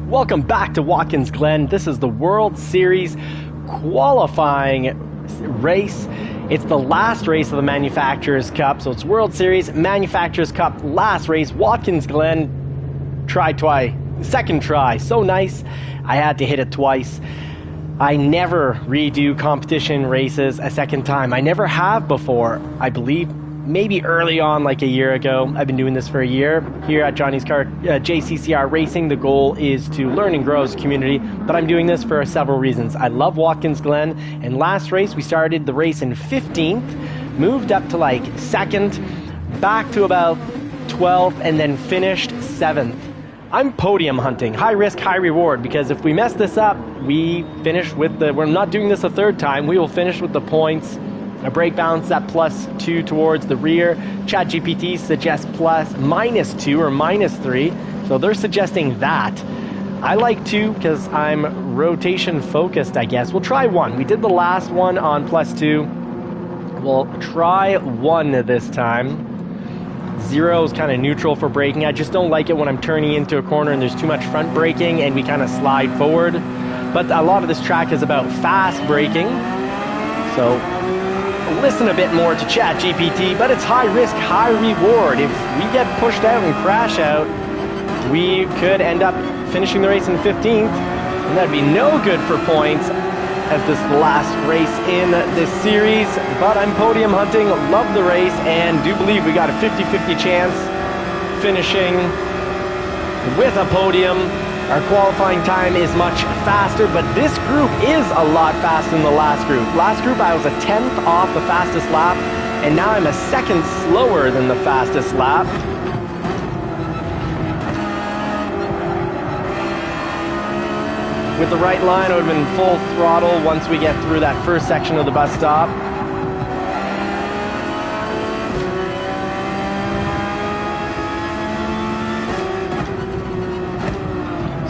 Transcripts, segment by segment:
Welcome back to Watkins, Glen. This is the World Series qualifying race. It's the last race of the Manufacturers Cup. So it's World Series, Manufacturers Cup, last race. Watkins, Glen, try twice. Second try. So nice. I had to hit it twice. I never redo competition races a second time. I never have before, I believe. Maybe early on, like a year ago. I've been doing this for a year here at Johnny's Car JCCR Racing. The goal is to learn and grow as a community, but I'm doing this for several reasons. I love Watkins, Glen, and last race we started the race in 15th, moved up to like 2nd, back to about 12th, and then finished 7th. I'm podium hunting, high risk, high reward, because if we mess this up, we finish with we're not doing this a third time, we will finish with the points. A brake balance at +2 towards the rear. ChatGPT suggests -2 or -3. So they're suggesting that. I like 2 because I'm rotation focused, I guess. We'll try 1. We did the last one on +2. We'll try 1 this time. 0 is kind of neutral for braking. I just don't like it when I'm turning into a corner and there's too much front braking and we kind of slide forward. But a lot of this track is about fast braking. So listen a bit more to ChatGPT, but it's high risk, high reward. If we get pushed out and crash out, we could end up finishing the race in 15th, and that'd be no good for points as this last race in this series. But I'm podium hunting, love the race, and do believe we got a 50-50 chance finishing with a podium. Our qualifying time is much faster, but this group is a lot faster than the last group. Last group I was a 10th off the fastest lap, and now I'm a 2nd slower than the fastest lap. With the right line, I would have been full throttle once we get through that first section of the bus stop.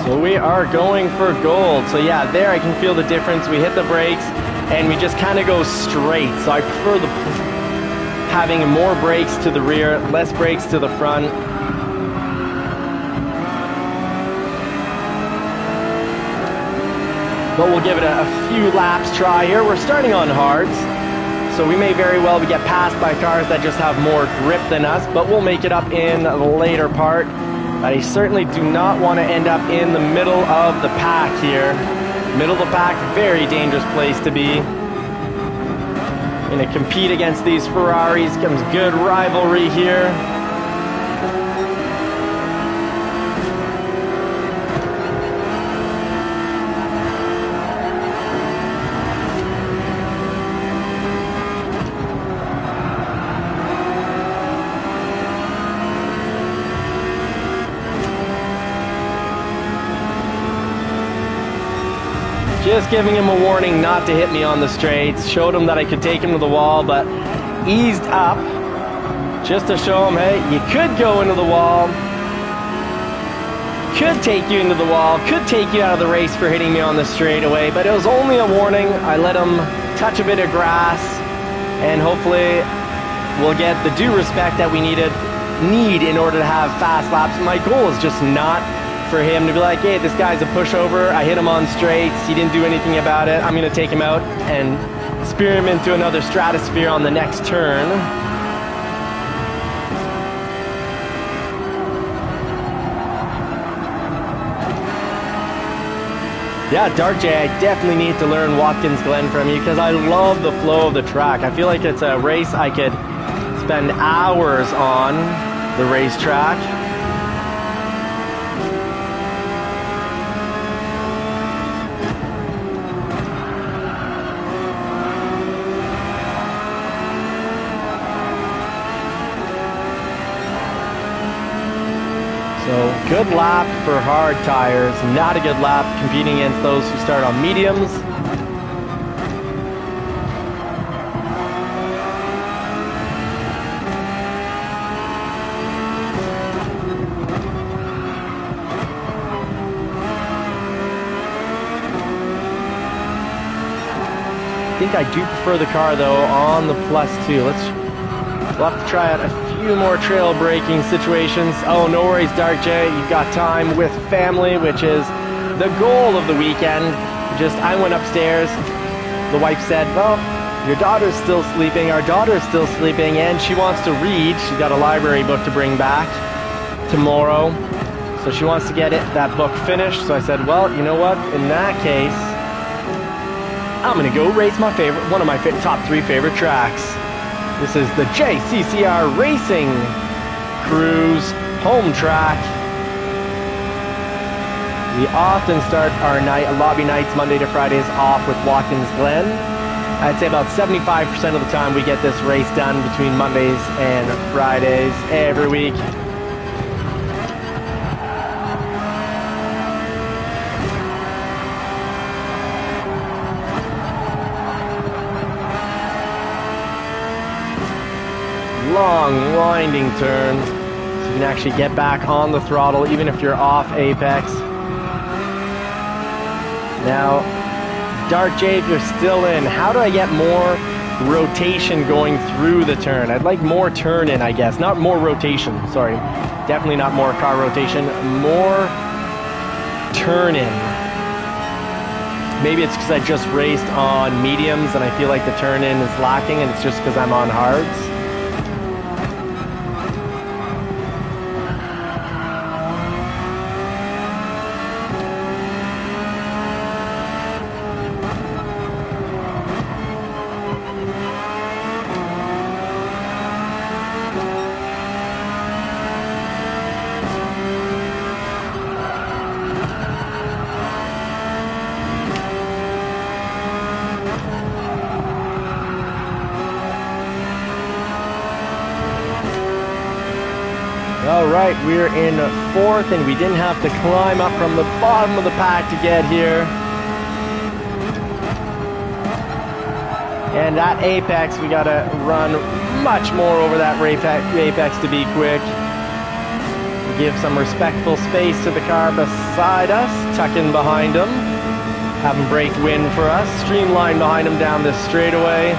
So we are going for gold. So yeah, there I can feel the difference. We hit the brakes and we just kind of go straight. So I prefer having more brakes to the rear, less brakes to the front. But we'll give it a few laps try here. We're starting on hards, so we may very well get passed by cars that just have more grip than us, but we'll make it up in the later part. I certainly do not want to end up in the middle of the pack here. Middle of the pack, very dangerous place to be. Going to compete against these Ferraris, comes good rivalry here. Just giving him a warning not to hit me on the straights. Showed him that I could take him to the wall, but eased up just to show him, hey, you could go into the wall. Could take you into the wall. Could take you out of the race for hitting me on the straightaway, but it was only a warning. I let him touch a bit of grass, and hopefully we'll get the due respect that we need in order to have fast laps. My goal is just not for him to be like, hey, this guy's a pushover, I hit him on straights, he didn't do anything about it, I'm going to take him out and spear him into another stratosphere on the next turn. Yeah, Dark J, I definitely need to learn Watkins, Glen from you, because I love the flow of the track. I feel like it's a race I could spend hours on the racetrack. So good lap for hard tires, not a good lap competing against those who start on mediums. I think I do prefer the car though on the +2. We'll have to try out a few few more trail braking situations. Oh, no worries, Dark J. You've got time with family, which is the goal of the weekend. I went upstairs. The wife said, well, your daughter's still sleeping, our daughter's still sleeping, and she wants to read. She's got a library book to bring back tomorrow. So she wants to get that book finished. So I said, well, you know what? In that case, I'm going to go race one of my top 3 favorite tracks. This is the JCCR Racing Cruise home track. We often start our lobby nights Monday to Fridays off with Watkins Glen. I'd say about 75% of the time we get this race done between Mondays and Fridays every week. Long, winding turn, so you can actually get back on the throttle even if you're off apex. Now, Dark J, if you're still in, how do I get more rotation going through the turn? I'd like more turn in, I guess. Not more rotation, sorry. Definitely not more car rotation. More turn in. Maybe it's because I just raced on mediums and I feel like the turn in is lacking, and it's just because I'm on hards. Alright, we're in 4th and we didn't have to climb up from the bottom of the pack to get here. And that apex, we gotta run much more over that apex to be quick. Give some respectful space to the car beside us, tuck in behind him, have him break wind for us, streamline behind him down this straightaway.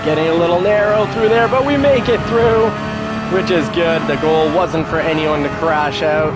Getting a little narrow through there, but we make it through, which is good. The goal wasn't for anyone to crash out.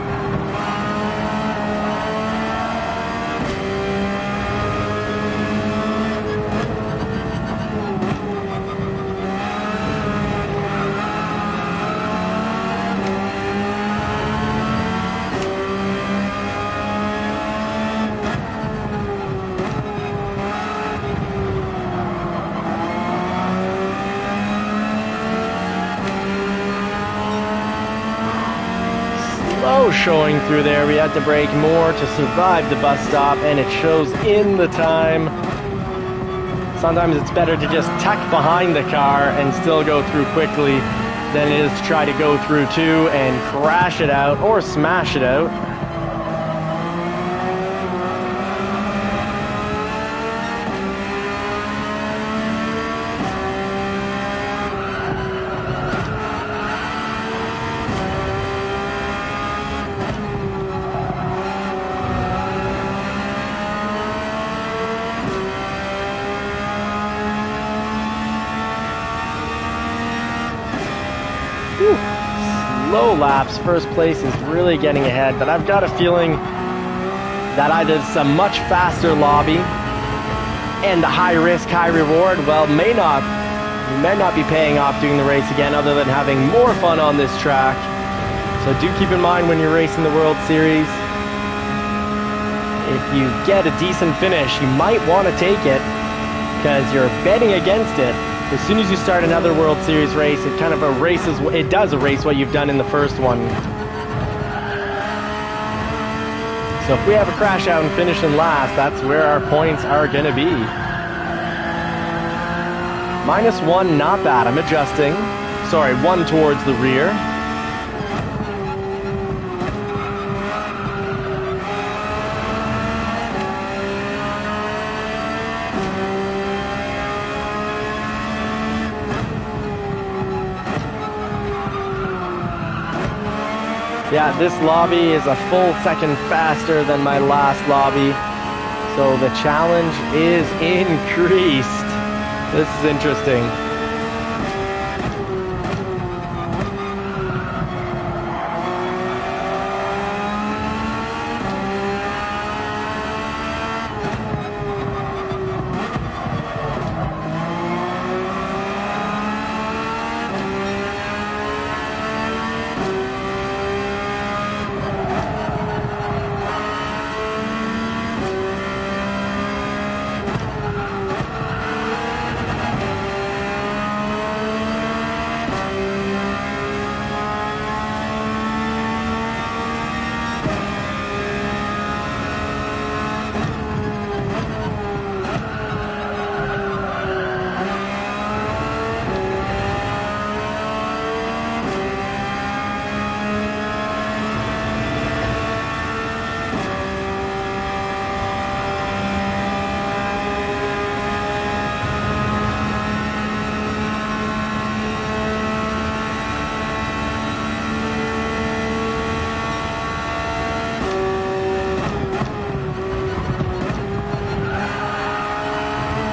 Showing through there, we had to brake more to survive the bus stop, and it shows in the time. Sometimes it's better to just tuck behind the car and still go through quickly than it is to try to go through too and crash it out or smash it out. Low laps, first place is really getting ahead, but I've got a feeling that either some much faster lobby and the high risk, high reward, well, may not be paying off doing the race again, other than having more fun on this track. So do keep in mind when you're racing the World Series, if you get a decent finish, you might want to take it because you're betting against it. As soon as you start another World Series race, it kind of does erase what you've done in the first one. So if we have a crash out and finish in last, that's where our points are going to be. -1, not bad. I'm adjusting. Sorry, 1 towards the rear. Yeah, this lobby is a full second faster than my last lobby. So the challenge is increased. This is interesting.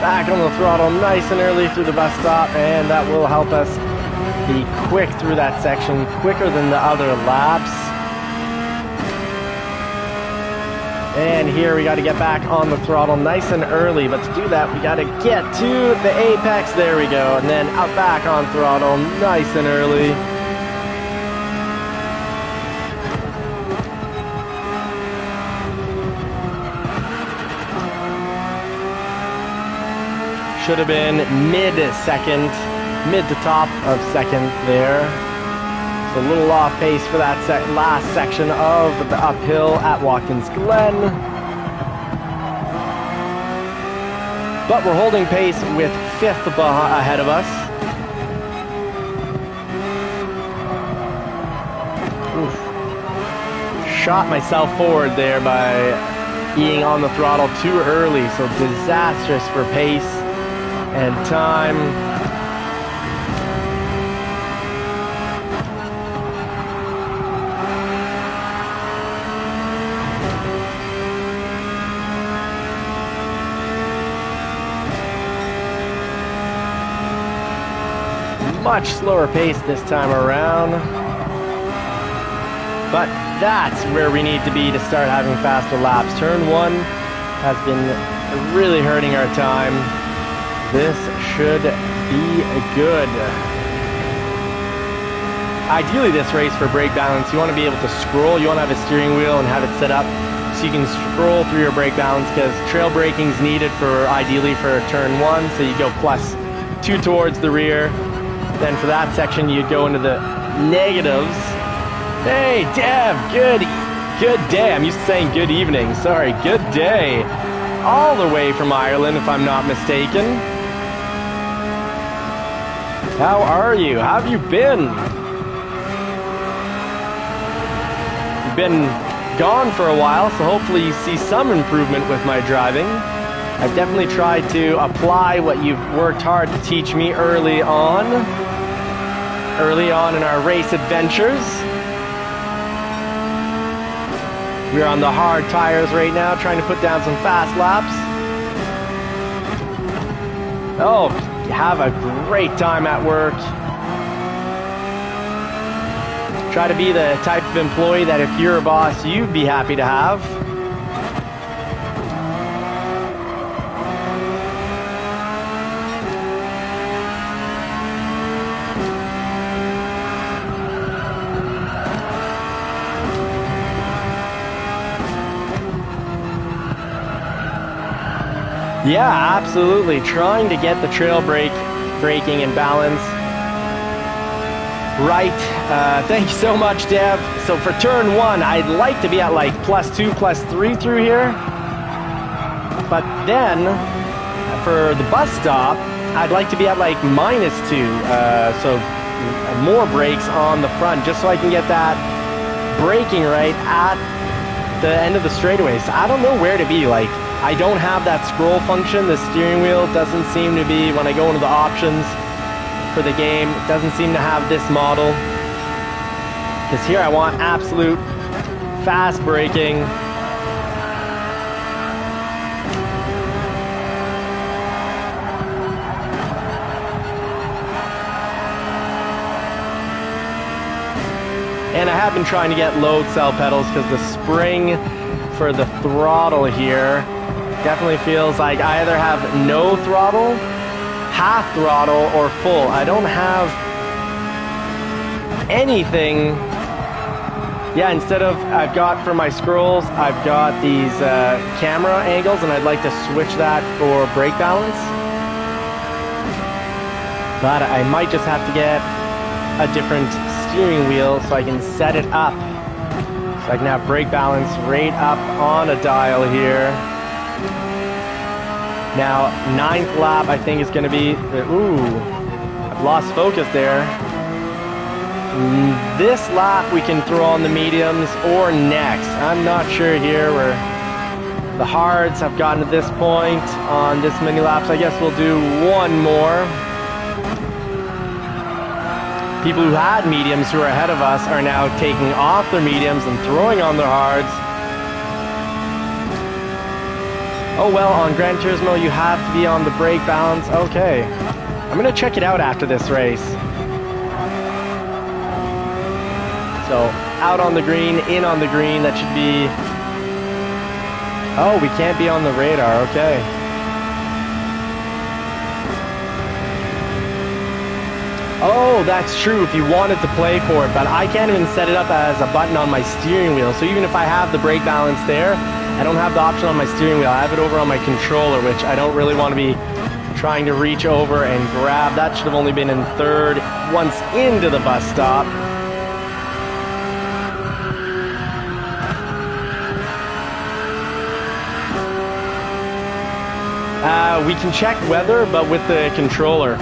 Back on the throttle nice and early through the bus stop, and that will help us be quick through that section, quicker than the other laps. And here we got to get back on the throttle nice and early, but to do that we got to get to the apex. There we go, and then out back on throttle nice and early. Should have been mid-second, mid to top of second there. So a little off pace for that last section of the uphill at Watkins Glen. But we're holding pace with fifth ahead of us. Oof. Shot myself forward there by being on the throttle too early, so disastrous for pace and time. Much slower pace this time around, but that's where we need to be to start having faster laps. Turn 1 has been really hurting our time. This should be good. Ideally, this race for brake balance, you want to be able to scroll. You want to have a steering wheel and have it set up so you can scroll through your brake balance, because trail braking is needed for ideally for turn 1. So you go +2 towards the rear. Then for that section, you'd go into the negatives. Hey, Dev, good day. I'm used to saying good evening. Sorry, good day. All the way from Ireland, if I'm not mistaken. How are you? How have you been? You've been gone for a while, so hopefully you see some improvement with my driving. I've definitely tried to apply what you've worked hard to teach me early on in our race adventures. We're on the hard tires right now, trying to put down some fast laps. Oh, have a great time at work. Try to be the type of employee that if you're a boss, you'd be happy to have. Yeah, absolutely. Trying to get the trail braking and balance right. Thank you so much, Dev. So for turn 1, I'd like to be at like +2, +3 through here. But then for the bus stop, I'd like to be at like -2. So more brakes on the front, just so I can get that braking right at the end of the straightaway. So I don't know where to be. Like, I don't have that scroll function. The steering wheel doesn't seem to be, when I go into the options for the game, it doesn't seem to have this model. Because here I want absolute fast braking. And I have been trying to get load cell pedals because the spring for the throttle here definitely feels like I either have no throttle, half throttle, or full. I don't have anything. Yeah, instead of, I've got for my scrolls, I've got these camera angles, and I'd like to switch that for brake balance. But I might just have to get a different steering wheel so I can set it up. So I can have brake balance right up on a dial here. Now, 9th lap I think is going to be, ooh, I've lost focus there. This lap we can throw on the mediums or next. I'm not sure here where the hards have gotten to this point on this many laps. I guess we'll do one more. People who had mediums who are ahead of us are now taking off their mediums and throwing on their hards. Oh well, on Gran Turismo you have to be on the brake balance. Okay, I'm gonna check it out after this race. So, out on the green, in on the green, that should be... Oh, we can't be on the radar, okay. Oh, that's true if you wanted to play for it, but I can't even set it up as a button on my steering wheel. So even if I have the brake balance there, I don't have the option on my steering wheel. I have it over on my controller, which I don't really want to be trying to reach over and grab. That should have only been in third once into the bus stop. We can check weather, but with the controller.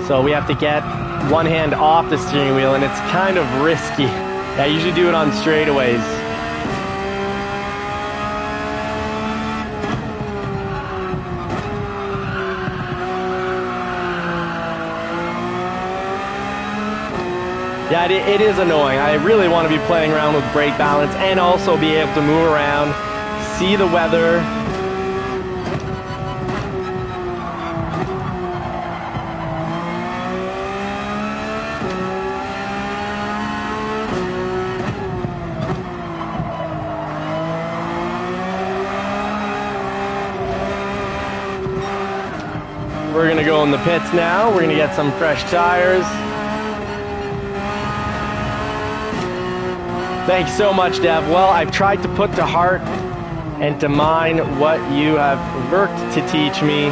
So we have to get one hand off the steering wheel, and it's kind of risky. I usually do it on straightaways. Yeah, it is annoying. I really want to be playing around with brake balance and also be able to move around, see the weather. We're gonna go in the pits now. We're gonna get some fresh tires. Thanks so much, Dev. Well, I've tried to put to heart and to mind what you have worked to teach me.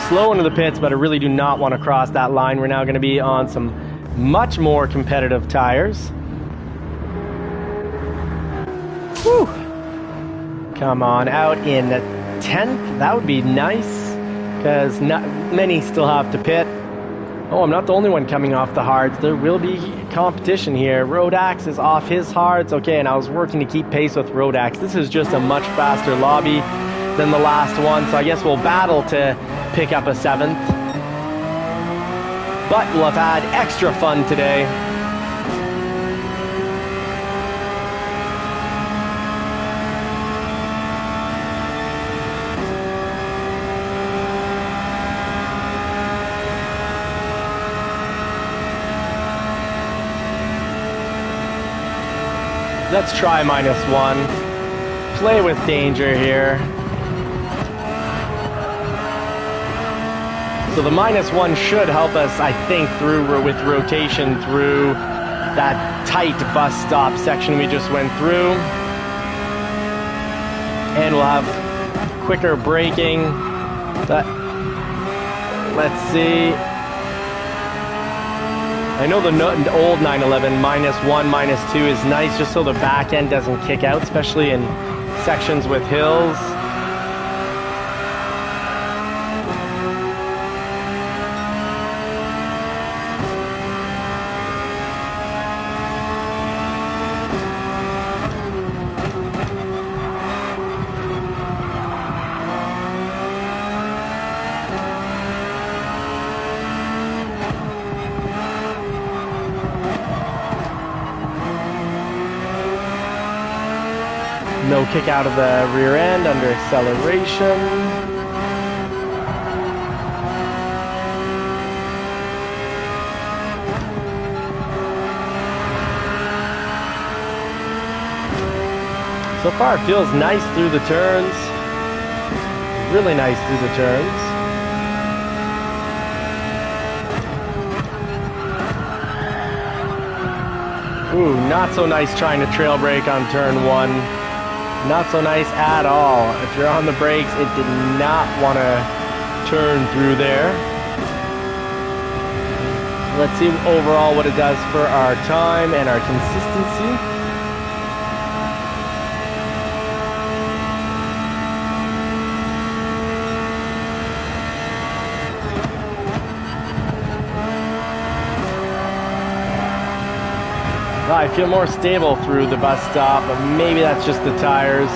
Slow into the pits, but I really do not want to cross that line. We're now gonna be on some much more competitive tires. Whew. Come on, out in the 10th. That would be nice, because not many still have to pit. Oh, I'm not the only one coming off the hards. There will be competition here. Rodax is off his hards. Okay, and I was working to keep pace with Rodax. This is just a much faster lobby than the last one, so I guess we'll battle to pick up a 7th. But we'll have had extra fun today. Let's try -1. Play with danger here. So the -1 should help us, I think, through with rotation through that tight bus stop section we just went through. And we'll have quicker braking. But let's see. I know the old 911 -1, -2 is nice just so the back end doesn't kick out, especially in sections with hills. No kick out of the rear end under acceleration. So far it feels nice through the turns. Really nice through the turns. Ooh, not so nice trying to trail brake on turn 1. Not so nice at all. If you're on the brakes, it did not want to turn through there. Let's see overall what it does for our time and our consistency. I feel more stable through the bus stop, but maybe that's just the tires.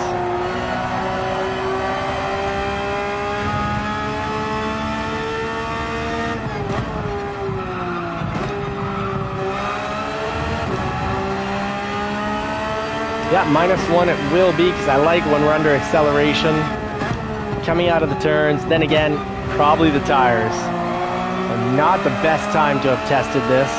Yeah, -1 it will be, because I like when we're under acceleration. Coming out of the turns, then again, probably the tires. So not the best time to have tested this.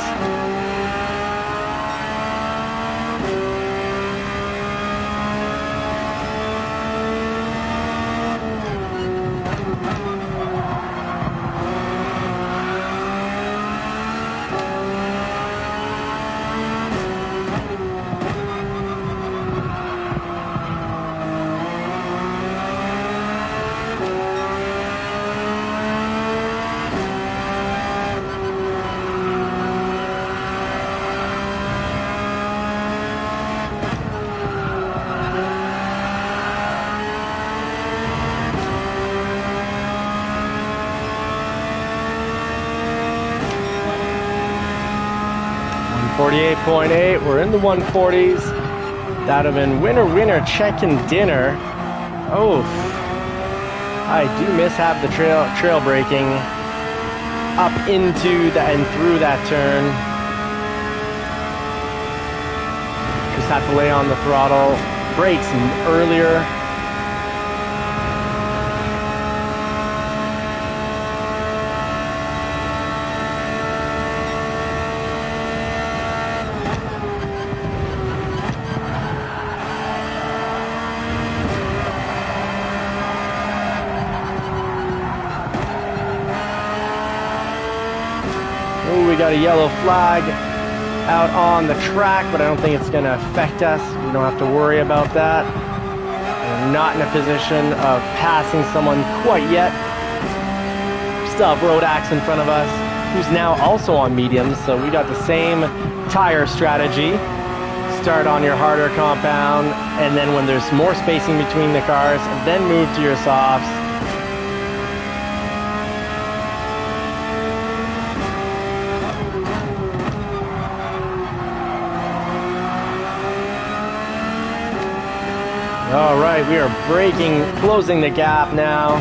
.8, we're in the 140s. That would have been winner, chicken dinner. Oh, I do miss the trail braking up into that and through that turn. Just have to lay on the throttle, brakes earlier. We got a yellow flag out on the track, but I don't think it's going to affect us. We don't have to worry about that. We're not in a position of passing someone quite yet. Still have Road Axe in front of us, who's now also on mediums, so we got the same tire strategy. Start on your harder compound, and then when there's more spacing between the cars, then move to your softs. All right, we are braking, closing the gap now.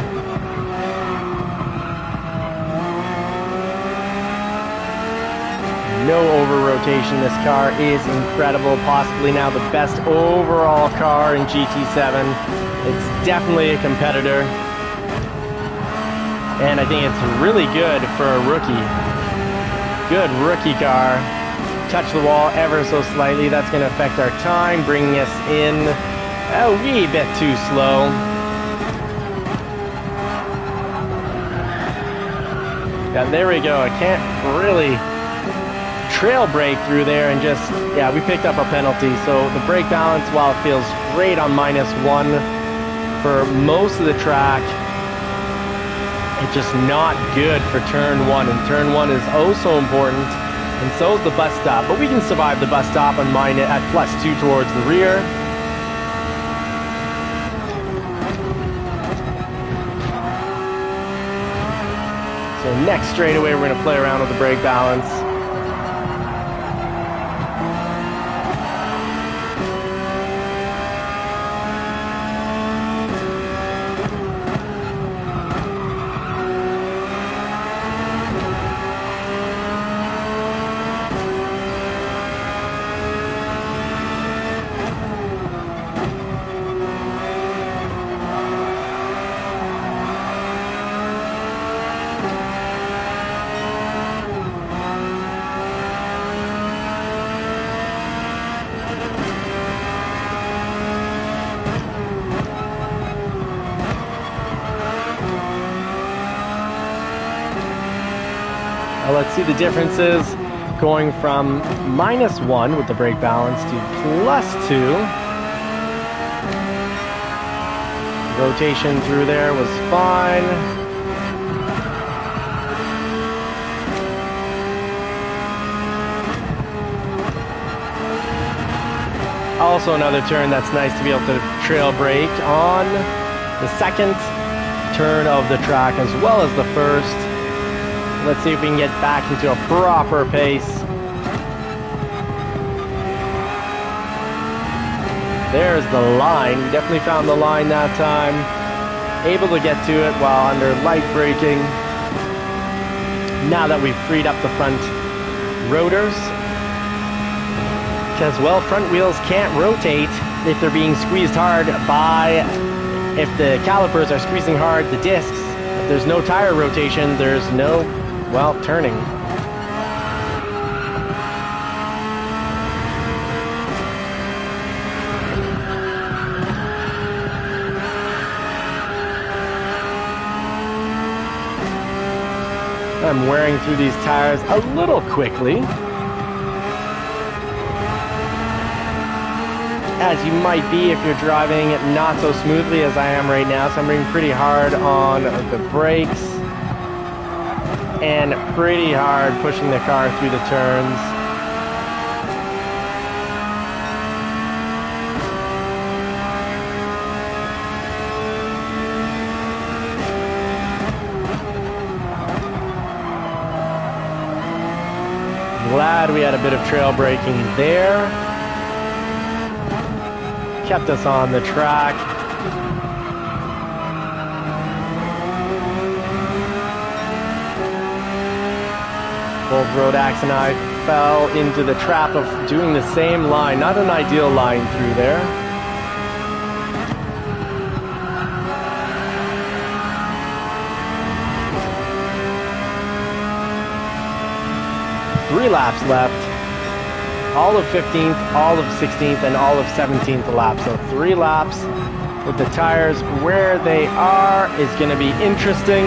No over-rotation. This car is incredible, possibly now the best overall car in GT7. It's definitely a competitor. And I think it's really good for a rookie. Good rookie car. Touch the wall ever so slightly. That's going to affect our time, bringing us in a wee bit too slow. Yeah, there we go. I can't really trail brake through there and just, yeah, we picked up a penalty. So the brake balance, while it feels great on -1 for most of the track, it's just not good for turn 1. And turn 1 is oh so important, and so is the bus stop. But we can survive the bus stop and mine it at +2 towards the rear. So next straightaway, we're going to play around with the brake balance. See the differences going from -1 with the brake balance to +2. Rotation through there was fine. Also another turn that's nice to be able to trail brake on the second turn of the track as well as the first. Let's see if we can get back into a proper pace. There's the line. We definitely found the line that time. Able to get to it while under light braking. Now that we've freed up the front rotors. Because, well, front wheels can't rotate if they're being squeezed hard by, if the calipers are squeezing hard the discs. If there's no tire rotation, there's no, well, turning. I'm wearing through these tires a little quickly. As you might be if you're driving not so smoothly as I am right now. So I'm being pretty hard on the brakes and pretty hard pushing the car through the turns. Glad we had a bit of trail braking there. Kept us on the track. Both Rodax and I fell into the trap of doing the same line. Not an ideal line through there. Three laps left. All of 15th, all of 16th, and all of 17th lap. So 3 laps with the tires where they are is going to be interesting.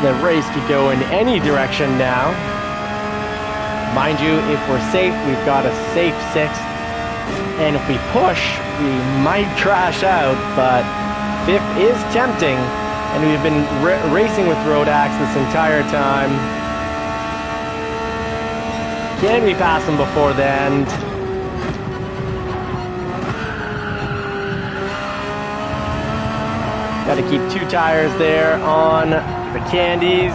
The race could go in any direction now. Mind you, if we're safe, we've got a safe 6th. And if we push, we might crash out, but 5th is tempting. And we've been racing with Rodax this entire time. Can we pass them before the end? Got to keep 2 tires there on the candies.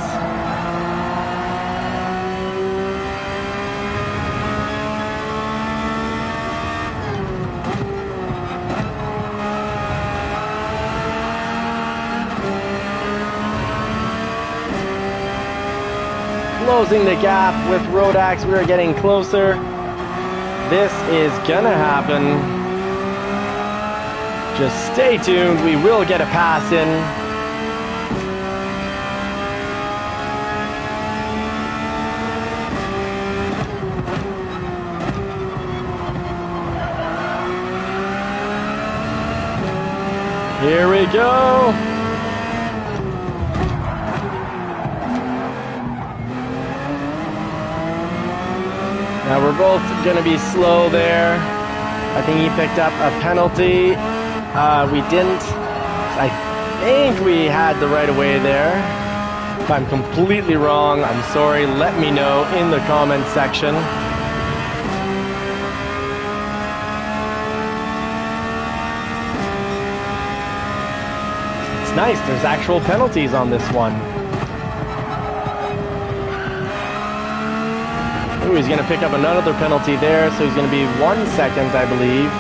Closing the gap with Rodax, we're getting closer. This is gonna happen. Just stay tuned, we will get a pass in. Here we go. Now we're both going to be slow there. I think he picked up a penalty. We didn't. I think we had the right of way there. If I'm completely wrong, I'm sorry. Let me know in the comments section. It's nice. There's actual penalties on this one. Ooh, he's going to pick up another penalty there, so he's going to be 1 second, I believe,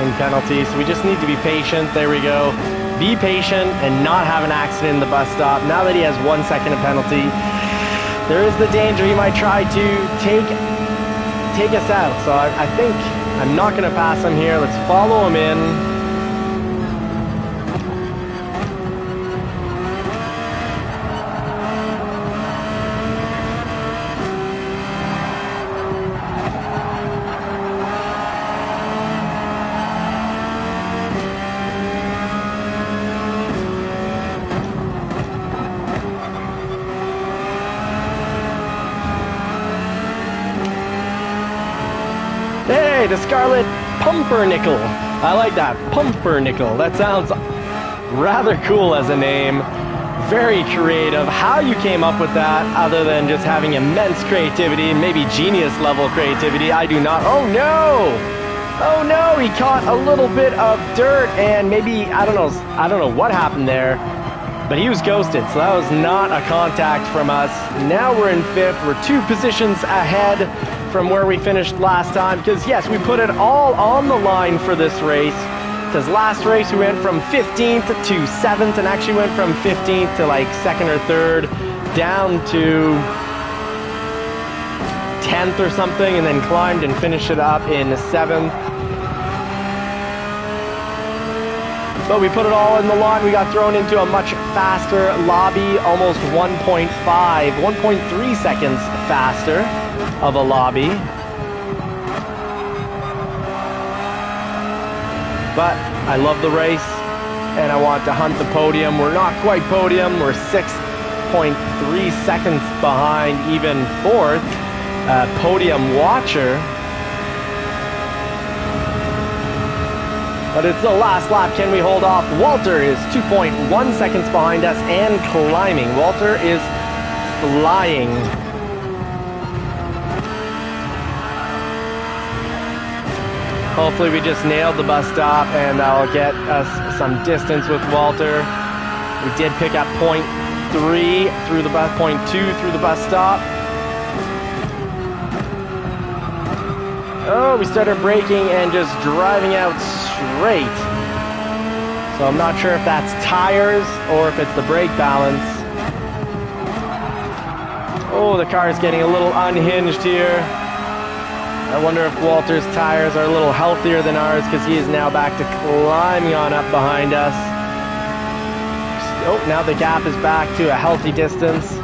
in penalty. So we just need to be patient. There we go. Be patient and not have an accident in the bus stop. Now that he has 1 second of penalty, there is the danger he might try to take us out. So I think I'm not going to pass him here. Let's follow him in. Okay, the Scarlet Pumpernickel. I like that, Pumpernickel. That sounds rather cool as a name. Very creative. How you came up with that, other than just having immense creativity, maybe genius level creativity, I do not. Oh no! Oh no, he caught a little bit of dirt and maybe, I don't know what happened there, but he was ghosted, so that was not a contact from us. Now we're in 5th, we're 2 positions ahead from where we finished last time, because yes, we put it all on the line for this race, because last race we went from 15th to 7th, and actually went from 15th to like 2nd or 3rd, down to 10th or something, and then climbed and finished it up in 7th. But we put it all in the line. We got thrown into a much faster lobby, almost 1.3 seconds faster of a lobby. But I love the race, and I want to hunt the podium. We're not quite podium. We're 6.3 seconds behind even 4th. Podium watcher. But it's the last lap. Can we hold off? Walter is 2.1 seconds behind us and climbing. Walter is flying. Hopefully we just nailed the bus stop and that'll get us some distance with Walter. We did pick up point 3 through the bus, point 2 through the bus stop. Oh, we started braking and just driving out straight. So I'm not sure if that's tires or if it's the brake balance. Oh, the car is getting a little unhinged here. I wonder if Walter's tires are a little healthier than ours, because he is now back to climbing on up behind us. Oh, now the gap is back to a healthy distance.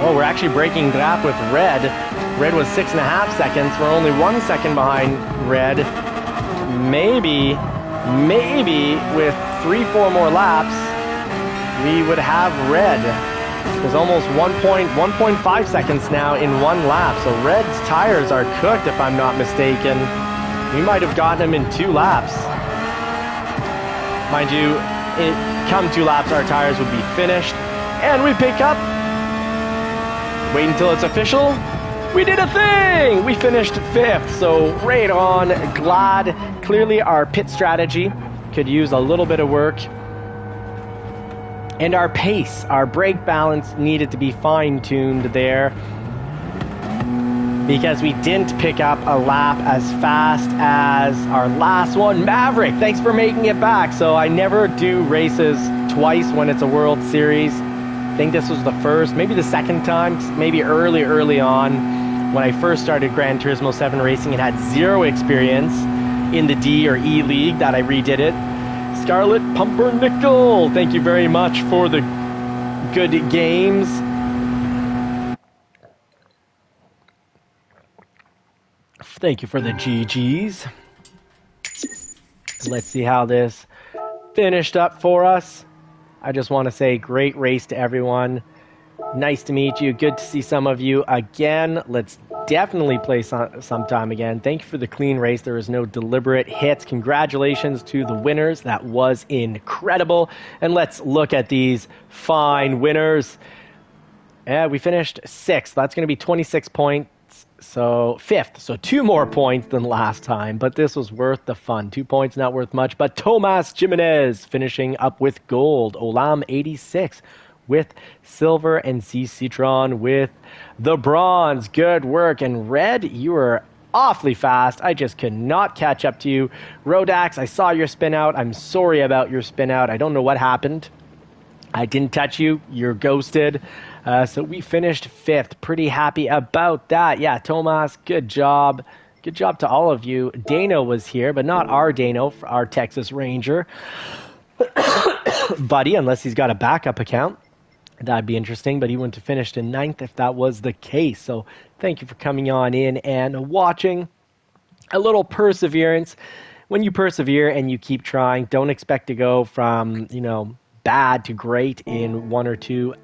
Oh, we're actually breaking gap with Red. Red was 6.5 seconds. We're only 1 second behind Red. Maybe with 3-4 more laps, we would have Red. There's almost 1.5 seconds now in 1 lap. So Red's tires are cooked, if I'm not mistaken. We might have gotten him in 2 laps. Mind you, come 2 laps, our tires would be finished. And we pick up. Wait until it's official. We did a thing! We finished 5th, so right on. Glad. Clearly our pit strategy could use a little bit of work. And our pace, our brake balance needed to be fine-tuned there, because we didn't pick up a lap as fast as our last one. Maverick, thanks for making it back. So I never do races twice when it's a World Series. I think this was the first, maybe the second time, maybe early on. When I first started Gran Turismo 7 racing and had 0 experience in the D or E League, that I redid it. Scarlet Pumpernickel, thank you very much for the good games. Thank you for the GGs. Let's see how this finished up for us. I just want to say great race to everyone. Nice to meet you. Good to see some of you again. Let's definitely play sometime again. Thank you for the clean race. There was no deliberate hits. Congratulations to the winners. That was incredible. And let's look at these fine winners. Yeah, we finished 6th. That's going to be 26 points. So 5th. So 2 more points than last time. But this was worth the fun. 2 points, not worth much. But Tomas Jimenez finishing up with gold. Olam 86 with silver, and C. Citron with the bronze. Good work. And Red, you were awfully fast. I just could not catch up to you. Rodax, I saw your spin out. I'm sorry about your spin out. I don't know what happened. I didn't touch you. You're ghosted. So we finished 5th. Pretty happy about that. Yeah, Tomas, good job. Good job to all of you. Dano was here, but not our Dano, our Texas Ranger. Buddy, unless he's got a backup account. That'd be interesting, but he wouldn't have finished in 9th if that was the case. So thank you for coming on in and watching. A little perseverance. When you persevere and you keep trying, don't expect to go from, bad to great in 1 or 2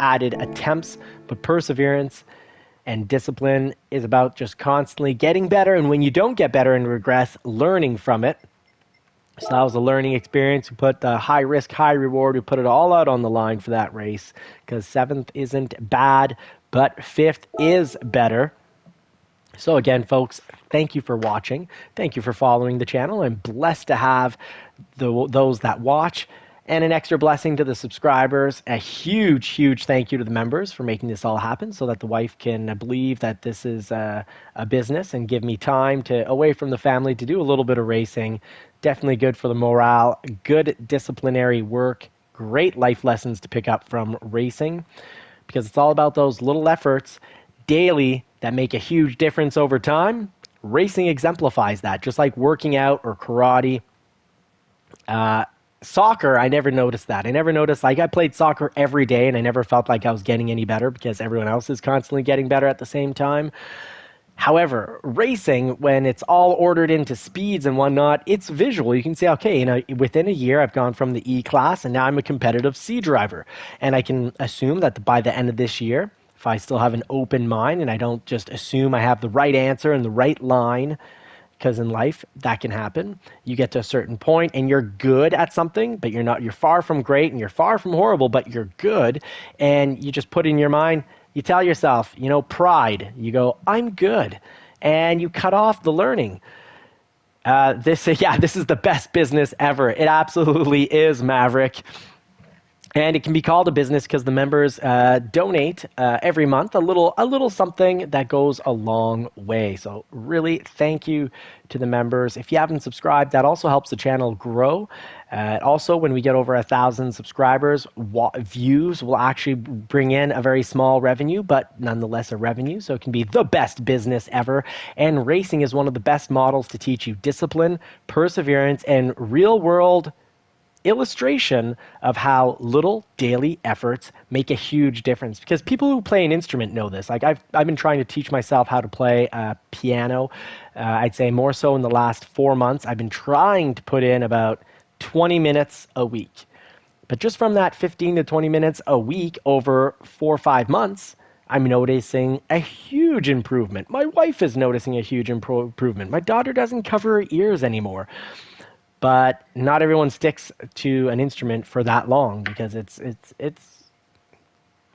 added attempts, but perseverance And discipline is about just constantly getting better. And when you don't get better and regress, learning from it. So that was a learning experience. We put the high risk, high reward. We put it all out on the line for that race because 7th isn't bad, but 5th is better. So again, folks, thank you for watching. Thank you for following the channel. I'm blessed to have those that watch, and an extra blessing to the subscribers. A huge, huge thank you to the members for making this all happen so that the wife can believe that this is a business and give me time away from the family to do a little bit of racing. Definitely good for the morale, good disciplinary work, great life lessons to pick up from racing, because it's all about those little efforts daily that make a huge difference over time. Racing exemplifies that, just like working out or karate. Soccer, I never noticed that. I never noticed, like, I played soccer every day and I never felt like I was getting any better because everyone else is constantly getting better at the same time. However, racing, when it's all ordered into speeds and whatnot, it's visual. You can say, okay, within a year, I've gone from the E class and now I'm a competitive C driver. And I can assume that by the end of this year, if I still have an open mind and I don't just assume I have the right answer and the right line, because in life that can happen. You get to a certain point and you're good at something, but you're far from great and you're far from horrible, but you're good. And you just put in your mind, you tell yourself, pride. You go, I'm good. And you cut off the learning. This is the best business ever. It absolutely is, Maverick. And it can be called a business because the members donate every month a little something that goes a long way. So really, thank you to the members. If you haven't subscribed, that also helps the channel grow. Also, when we get over 1,000 subscribers, views will actually bring in a very small revenue, but nonetheless a revenue. So it can be the best business ever. And racing is one of the best models to teach you discipline, perseverance, and real-world illustration of how little daily efforts make a huge difference, because people who play an instrument know this. Like I've been trying to teach myself how to play piano. I'd say more so in the last 4 months. I've been trying to put in about 20 minutes a week, but just from that 15 to 20 minutes a week over 4 or 5 months, I'm noticing a huge improvement. My wife is noticing a huge improvement. My daughter doesn't cover her ears anymore. But not everyone sticks to an instrument for that long because it's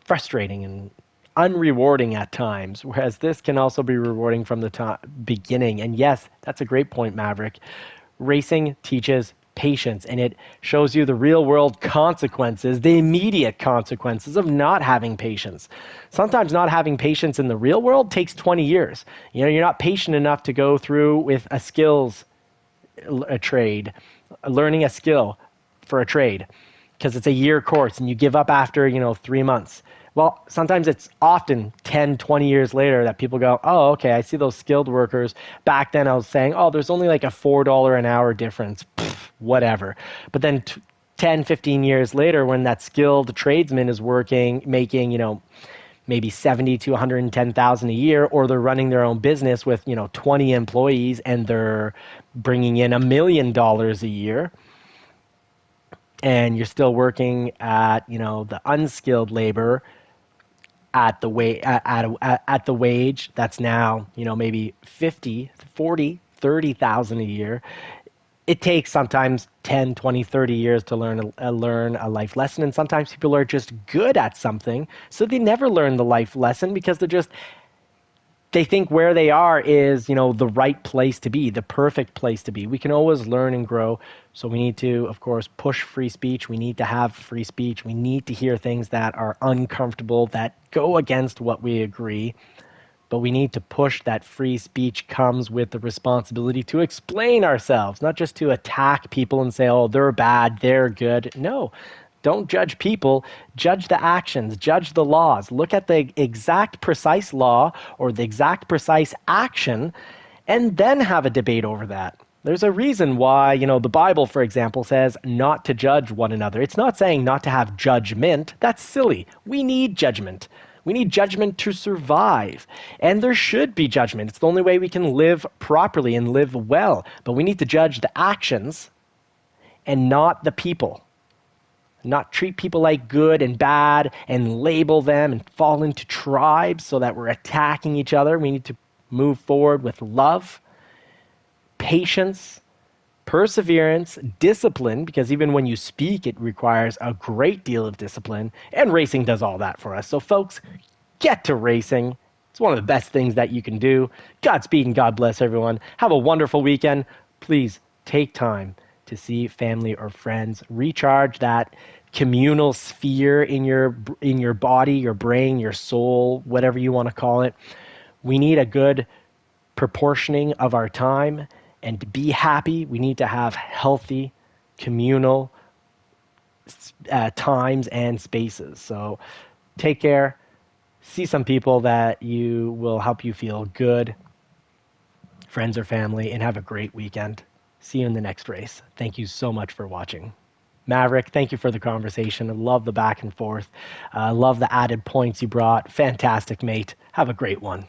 frustrating and unrewarding at times, whereas this can also be rewarding from the beginning. And yes, that's a great point, Maverick. Racing teaches patience, and it shows you the real-world consequences, the immediate consequences of not having patience. Sometimes not having patience in the real world takes 20 years. You're not patient enough to go through with a trade, learning a skill for a trade, because it's a year course and you give up after 3 months. Well, sometimes it's often 10, 20 years later that people go, oh, okay, I see those skilled workers. Back then I was saying, oh, there's only like a $4 an hour difference. Pfft, whatever. But then 10, 15 years later, when that skilled tradesman is making, maybe 70 to 110,000 a year, or they're running their own business with 20 employees and they're bringing in $1 million a year, and you're still working at the unskilled labor at the wage that's now maybe 50, 40, 30,000 a year. It takes sometimes 10, 20, 30 years to learn a life lesson. And sometimes people are just good at something, so they never learn the life lesson because they think where they are is, the right place to be, the perfect place to be. We can always learn and grow. So we need to, of course, push free speech. We need to have free speech. We need to hear things that are uncomfortable, that go against what we agree. But we need to push that free speech comes with the responsibility to explain ourselves, not just to attack people and say, oh, they're bad, they're good. No, don't judge people. Judge the actions, judge the laws. Look at the exact precise law or the exact precise action, and then have a debate over that. There's a reason why, the Bible, for example, says not to judge one another. It's not saying not to have judgment. That's silly. We need judgment. We need judgment to survive. And there should be judgment. It's the only way we can live properly and live well. But we need to judge the actions and not the people. not treat people like good and bad and label them and fall into tribes so that we're attacking each other. We need to move forward with love, patience, perseverance, discipline, because even when you speak, it requires a great deal of discipline, and racing does all that for us. So, folks, get to racing. It's one of the best things that you can do. Godspeed and God bless everyone. Have a wonderful weekend. Please take time to see family or friends. Recharge that communal sphere in your body, your brain, your soul, whatever you want to call it. We need a good proportioning of our time. And to be happy, we need to have healthy communal times and spaces. So take care. See some people that you will help you feel good, friends or family, and have a great weekend. See you in the next race. Thank you so much for watching. Maverick, thank you for the conversation. I love the back and forth. I love the added points you brought. Fantastic, mate. Have a great one.